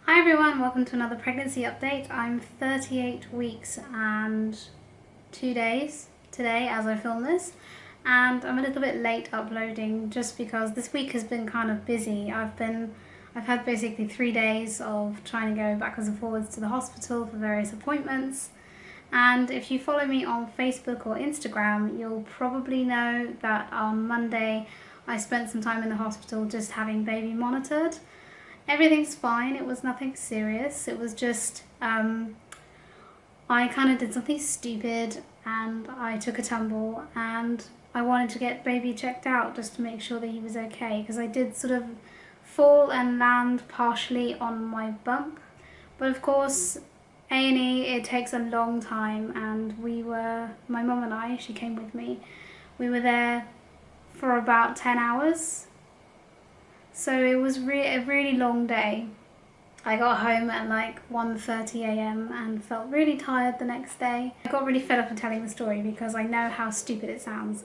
Hi everyone, welcome to another pregnancy update. I'm 38 weeks and 2 days today as I film this, and I'm a little bit late uploading just because this week has been kind of busy. I've had basically 3 days of trying to go backwards and forwards to the hospital for various appointments. And if you follow me on Facebook or Instagram, you'll probably know that on Monday I spent some time in the hospital just having baby monitored. Everything's fine, it was nothing serious, it was just, I kind of did something stupid and I took a tumble and I wanted to get baby checked out just to make sure that he was okay, because I did sort of fall and land partially on my bump. But of course, A&E, it takes a long time, and my mum and I, she came with me, we were there for about 10 hours. So it was a really long day. I got home at like 1:30 a.m. and felt really tired the next day. I got really fed up of telling the story because I know how stupid it sounds.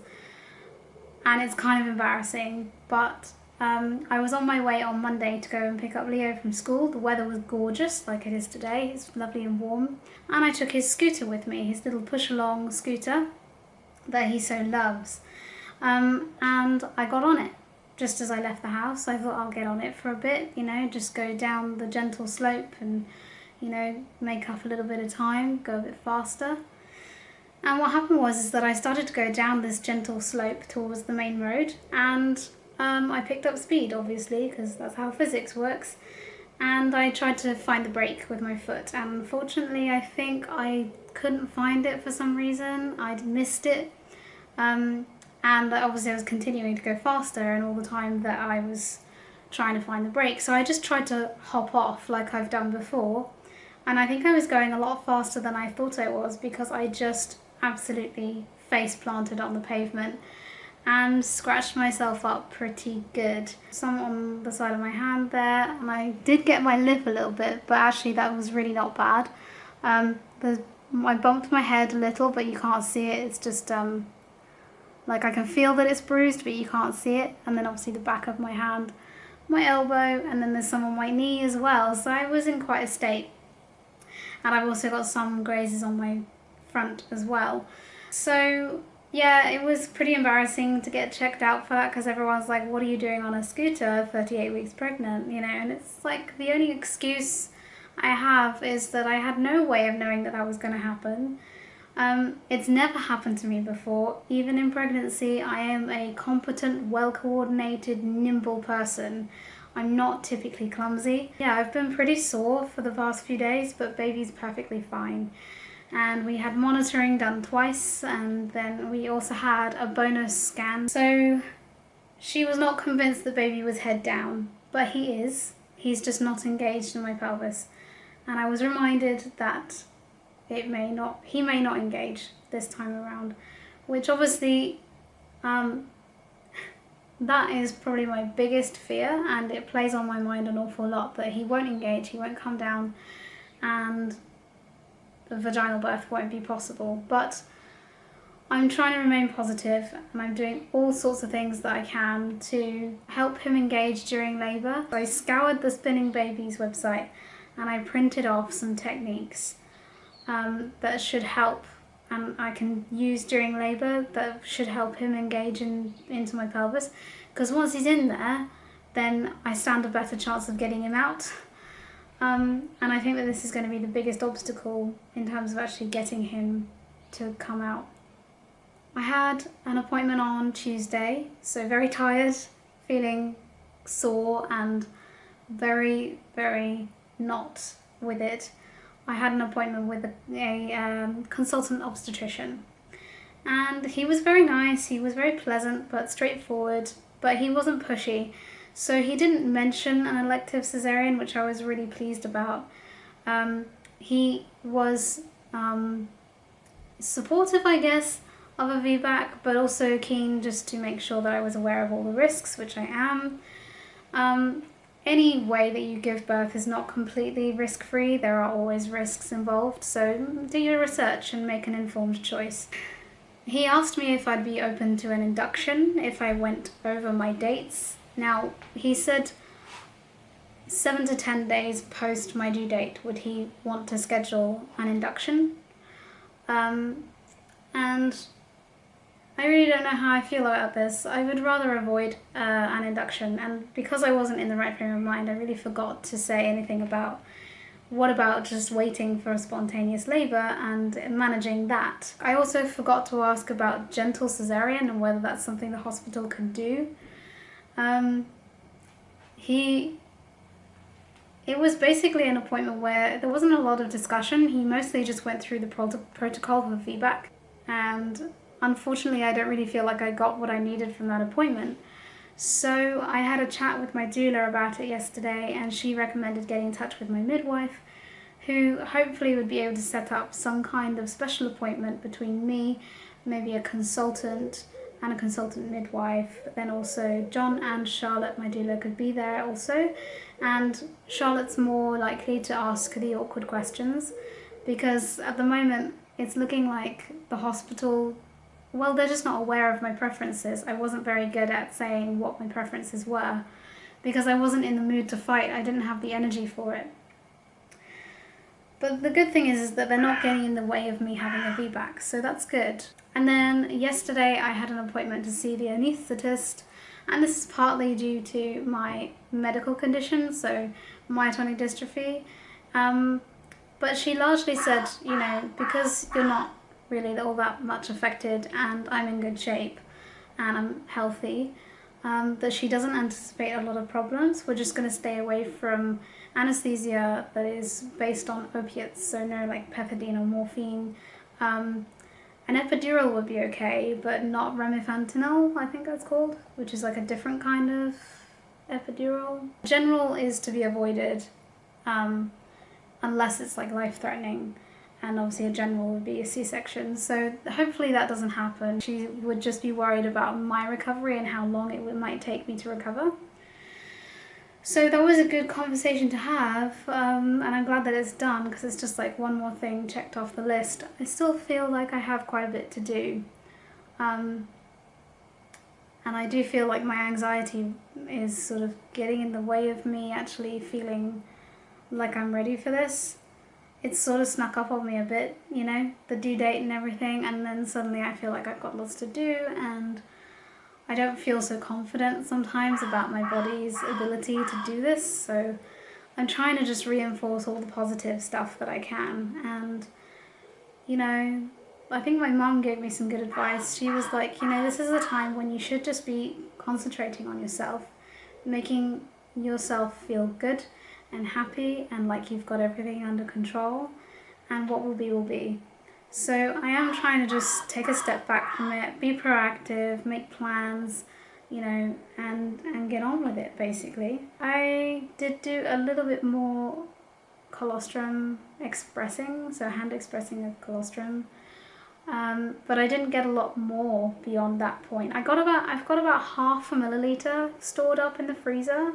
And it's kind of embarrassing, but I was on my way on Monday to go and pick up Leo from school. The weather was gorgeous, like it is today. It's lovely and warm. And I took his scooter with me, his little push-along scooter that he so loves. And I got on it. Just as I left the house, I thought I'll get on it for a bit, just go down the gentle slope and, make up a little bit of time, go a bit faster. And what happened was that I started to go down this gentle slope towards the main road, and I picked up speed, obviously, because that's how physics works. And I tried to find the brake with my foot, and unfortunately I think I couldn't find it for some reason. I'd missed it. And obviously I was continuing to go faster, and all the time that I was trying to find the brake. So I just tried to hop off like I've done before. And I think I was going a lot faster than I thought I was, because I just absolutely face planted on the pavement and scratched myself up pretty good. Some on the side of my hand there, and I did get my lip a little bit, but actually that was really not bad. I bumped my head a little, but you can't see it. It's just like I can feel that it's bruised, but you can't see it. And then obviously the back of my hand, my elbow, and then there's some on my knee as well. So I was in quite a state. And I've also got some grazes on my front as well. So yeah, it was pretty embarrassing to get checked out for that, because everyone's like, what are you doing on a scooter 38 weeks pregnant, and it's like the only excuse I have is that I had no way of knowing that was going to happen. It's never happened to me before. Even in pregnancy, I am a competent, well-coordinated, nimble person. I'm not typically clumsy. Yeah, I've been pretty sore for the past few days, but baby's perfectly fine. And we had monitoring done twice, and then we also had a bonus scan. So she was not convinced that baby was head down, but he is. He's just not engaged in my pelvis. And I was reminded that he may not engage this time around, which obviously that is probably my biggest fear, and it plays on my mind an awful lot, that he won't engage, he won't come down, and the vaginal birth won't be possible. But I'm trying to remain positive, and I'm doing all sorts of things that I can to help him engage during labour. I scoured the Spinning Babies website and I printed off some techniques that should help, and I can use during labour, that should help him engage into my pelvis, because once he's in there, then I stand a better chance of getting him out. And I think that this is going to be the biggest obstacle in terms of actually getting him to come out. I had an appointment on Tuesday, so very tired, feeling sore and very, very not with it. I had an appointment with a consultant obstetrician, and he was very nice, he was very pleasant but straightforward, but he wasn't pushy. So he didn't mention an elective cesarean, which I was really pleased about. He was supportive, I guess, of a VBAC, but also keen just to make sure that I was aware of all the risks, which I am. Any way that you give birth is not completely risk-free. There are always risks involved, so do your research and make an informed choice. He asked me if I'd be open to an induction if I went over my dates. Now, he said 7 to 10 days post my due date would he want to schedule an induction. And I really don't know how I feel about this. I would rather avoid an induction, and because I wasn't in the right frame of mind, I really forgot to say anything about what about just waiting for a spontaneous labour and managing that. I also forgot to ask about gentle cesarean and whether that's something the hospital could do. It was basically an appointment where there wasn't a lot of discussion. He mostly just went through the protocol for feedback, and unfortunately I don't really feel like I got what I needed from that appointment. So I had a chat with my doula about it yesterday, and she recommended getting in touch with my midwife, who hopefully would be able to set up some kind of special appointment between me, maybe a consultant and a consultant midwife. But then also John and Charlotte, my doula, could be there also. And Charlotte's more likely to ask the awkward questions, because at the moment it's looking like the hospital, well, they're just not aware of my preferences. I wasn't very good at saying what my preferences were because I wasn't in the mood to fight. I didn't have the energy for it. But the good thing is that they're not getting in the way of me having a VBAC, so that's good. And then yesterday I had an appointment to see the anaesthetist, and this is partly due to my medical condition, so myotonic dystrophy. But she largely said, you know, because you're not really all that much affected and I'm in good shape and I'm healthy, that she doesn't anticipate a lot of problems. We're just going to stay away from anesthesia that is based on opiates, so no like pethidine or morphine. An epidural would be okay, but not remifentanil, I think that's called, which is like a different kind of epidural. General is to be avoided unless it's like life-threatening, and obviously a general would be a C-section, so hopefully that doesn't happen. She would just be worried about my recovery and how long it might take me to recover. So that was a good conversation to have, and I'm glad that it's done, because it's just like one more thing checked off the list. I still feel like I have quite a bit to do, and I do feel like my anxiety is sort of getting in the way of me actually feeling like I'm ready for this. It's sort of snuck up on me a bit, you know, the due date and everything, and then suddenly I feel like I've got lots to do, and I don't feel so confident sometimes about my body's ability to do this, so I'm trying to just reinforce all the positive stuff that I can. And, you know, I think my mum gave me some good advice. She was like, you know, this is a time when you should just be concentrating on yourself, making yourself feel good and happy and like you've got everything under control, and what will be will be. So I am trying to just take a step back from it, be proactive, make plans, you know, and get on with it basically. I did do a little bit more colostrum expressing, so hand expressing of colostrum, but I didn't get a lot more beyond that point. I've got about 0.5 milliliter stored up in the freezer.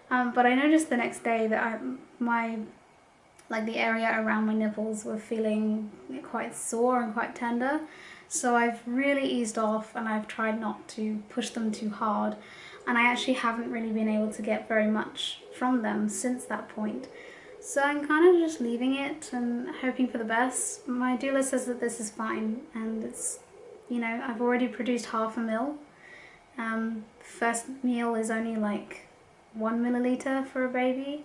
But I noticed the next day that the area around my nipples were feeling quite sore and quite tender. So I've really eased off, and I've tried not to push them too hard. And I actually haven't really been able to get very much from them since that point. So I'm kind of just leaving it and hoping for the best. My doula says that this is fine, and it's, you know, I've already produced 0.5 ml. First meal is only like 1 milliliter for a baby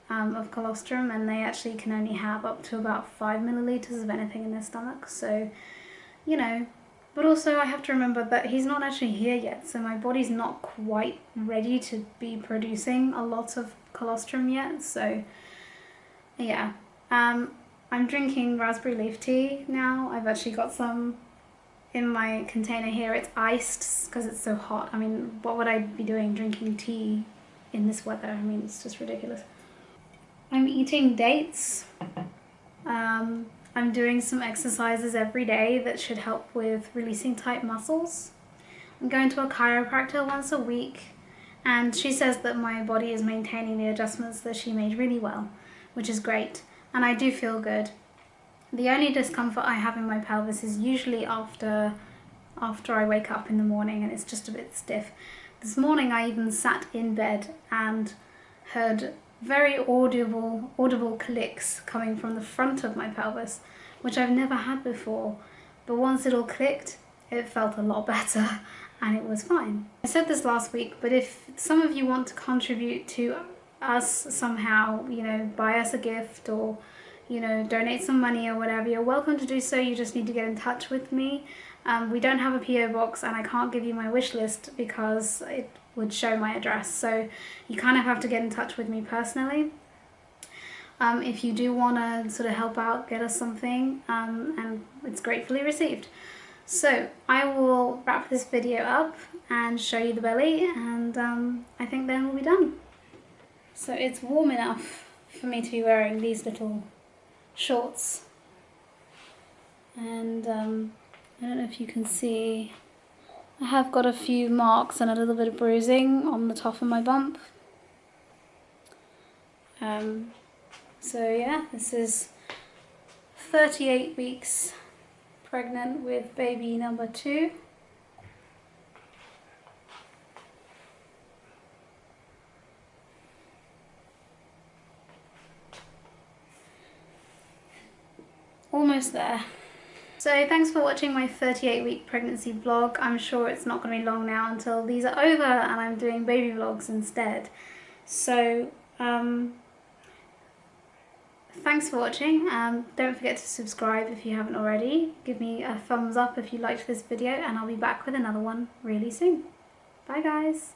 of colostrum, and they actually can only have up to about 5 milliliters of anything in their stomach, so, you know. But also I have to remember that he's not actually here yet, so my body's not quite ready to be producing a lot of colostrum yet, so yeah. I'm drinking raspberry leaf tea now. I've actually got some in my container here. It's iced because it's so hot. I mean, what would I be doing drinking tea in this weather? I mean, it's just ridiculous. I'm eating dates. I'm doing some exercises every day that should help with releasing tight muscles. I'm going to a chiropractor once a week, and she says that my body is maintaining the adjustments that she made really well, which is great, and I do feel good. The only discomfort I have in my pelvis is usually after I wake up in the morning, and it's just a bit stiff. This morning I even sat in bed and heard very audible clicks coming from the front of my pelvis, which I've never had before. But once it all clicked, it felt a lot better and it was fine. I said this last week, but if some of you want to contribute to us somehow, you know, buy us a gift or, you know, donate some money or whatever, you're welcome to do so. You just need to get in touch with me. We don't have a PO box and I can't give you my wish list because it would show my address. So you kind of have to get in touch with me personally. If you do want to sort of help out, get us something, and it's gratefully received. So I will wrap this video up and show you the belly, and I think then we'll be done. So it's warm enough for me to be wearing these little shorts, and I don't know if you can see, I have got a few marks and a little bit of bruising on the top of my bump. So yeah, this is 38 weeks pregnant with baby number 2. Almost there. So thanks for watching my 38-week pregnancy vlog. I'm sure it's not going to be long now until these are over and I'm doing baby vlogs instead. So thanks for watching. Don't forget to subscribe if you haven't already. Give me a thumbs up if you liked this video, and I'll be back with another one really soon. Bye guys.